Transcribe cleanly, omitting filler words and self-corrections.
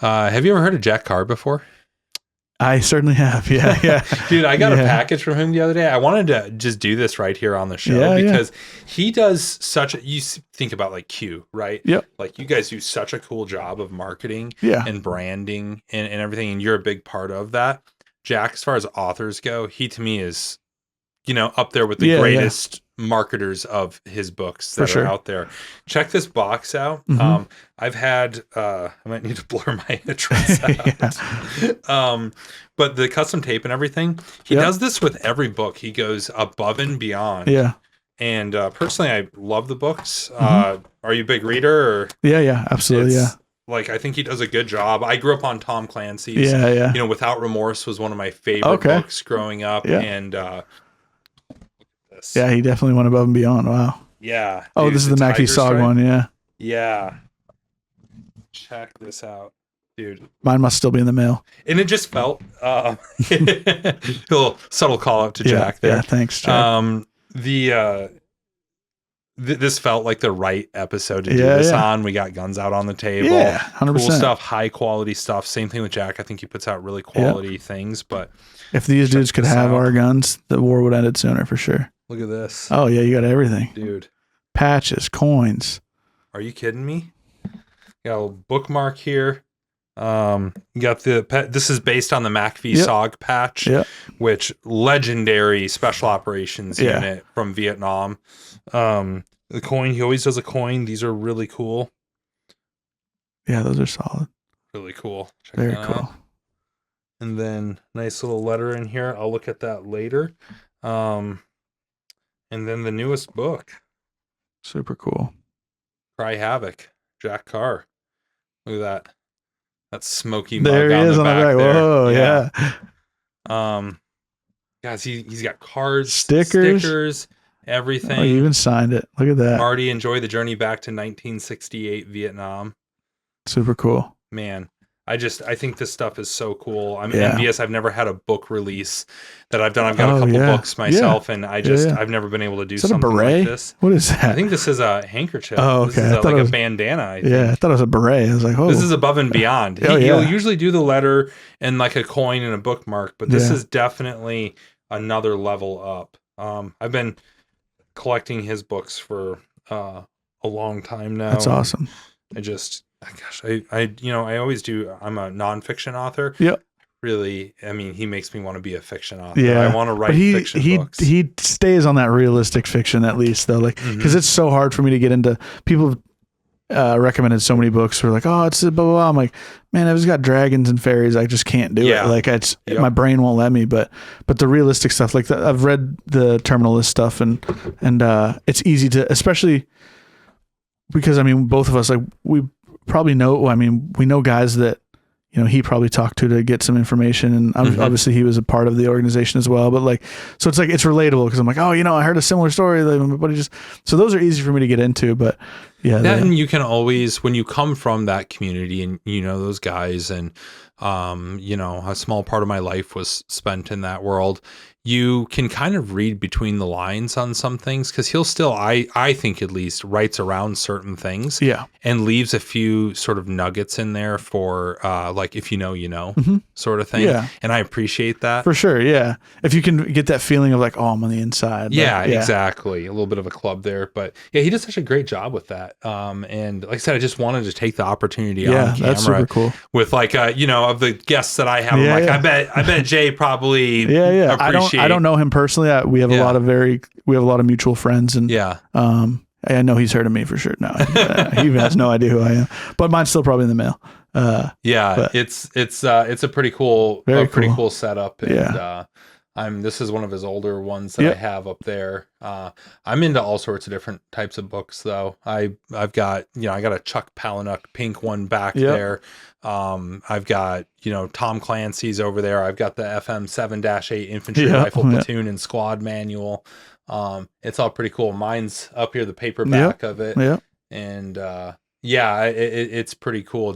Have you ever heard of Jack Carr before? I certainly have. Yeah, yeah. Dude, I got a package from him the other day. I wanted to just do this right here on the show because he does you think about like Q, right? Yep. Like you guys do such a cool job of marketing and branding and everything, and you're a big part of that. Jack, as far as authors go, he to me is, up there with the greatest marketers of his books that are out there. Check this box out. I've had I might need to blur my address out. But the custom tape and everything, he does this with every book. He goes above and beyond. Yeah. And personally, I love the books. Are you a big reader? Or yeah, absolutely. Like, I think he does a good job. I grew up on Tom Clancy's. Without Remorse was one of my favorite books growing up. And he definitely went above and beyond. Wow. Yeah. Oh, this is the macv-sog one. Yeah. Yeah. Check this out, dude. Mine must still be in the mail. And it just felt a little subtle call out to Jack there. Yeah, thanks, Jack. This felt like the right episode to do this on. We got guns out on the table. Yeah, 100%. Cool stuff, high quality stuff. Same thing with Jack. I think he puts out really quality things. But if these dudes could have our guns, the war would end it sooner for sure. Look at this. Oh yeah, you got everything, dude. Patches, coins. Are you kidding me? Got a little bookmark here. You got this is based on the macv-sog patch, which legendary special operations unit from Vietnam. The coin, he always does a coin. These are really cool. Yeah, those are solid. Really cool. Check Very that cool. out. And then nice little letter in here. I'll look at that later. And then the newest book. Super cool. Cry Havoc, Jack Carr. Look at that. That smoky mug there he on is the on back the back. there. Whoa, yeah. Guys, he's got cards, stickers, everything. Oh, he even signed it. Look at that. Marty, enjoy the journey back to 1968 Vietnam. Super cool. Man, I think this stuff is so cool. I'm envious. I've never had a book release that I've done. I've got a couple books myself, and I've never been able to do something like this. What is that? I think this is a handkerchief. Oh, okay. This is like a bandana. I think. I thought it was a beret. I was like, oh. This is above and beyond. He'll usually do the letter and like a coin and a bookmark, but this is definitely another level up. I've been collecting his books for a long time now. That's awesome. I always do. I'm a nonfiction author. Yep. Really, I mean, he makes me want to be a fiction author. Yeah. I want to write fiction books. He stays on that realistic fiction at least though, like because it's so hard for me to get into. People recommended so many books who are like, oh, it's blah blah blah. I'm like, man, if it's got dragons and fairies, I just can't do it. Like my brain won't let me. But the realistic stuff, like I've read the Terminalist stuff, and it's easy to, especially because I mean, both of us, like we probably know. I mean, we know guys that he probably talked to get some information, and obviously he was a part of the organization as well. But like, so it's like it's relatable because I'm like, oh, I heard a similar story. Like, so those are easy for me to get into. But and you can always, when you come from that community and those guys, and a small part of my life was spent in that world. You can kind of read between the lines on some things because he'll still, I think at least, writes around certain things and leaves a few sort of nuggets in there for like, if you know, sort of thing. Yeah. And I appreciate that. For sure, yeah. If you can get that feeling of like, oh, I'm on the inside. Yeah, exactly. A little bit of a club there. But yeah, he does such a great job with that. And like I said, I just wanted to take the opportunity on camera. That's super cool. With like, of the guests that I have, I'm like, I bet Jay probably appreciates. I don't know him personally. We have a lot of mutual friends, and I know he's heard of me for sure. No, he has no idea who I am, but mine's still probably in the mail. It's a pretty cool, cool setup. And this is one of his older ones that I have up there. I'm into all sorts of different types of books though. I've got, I got a Chuck Palahniuk pink one back there. I've got, Tom Clancy's over there. I've got the FM 7-8 infantry rifle platoon and squad manual. It's all pretty cool. Mine's up here, the paperback of it. And, it's pretty cool.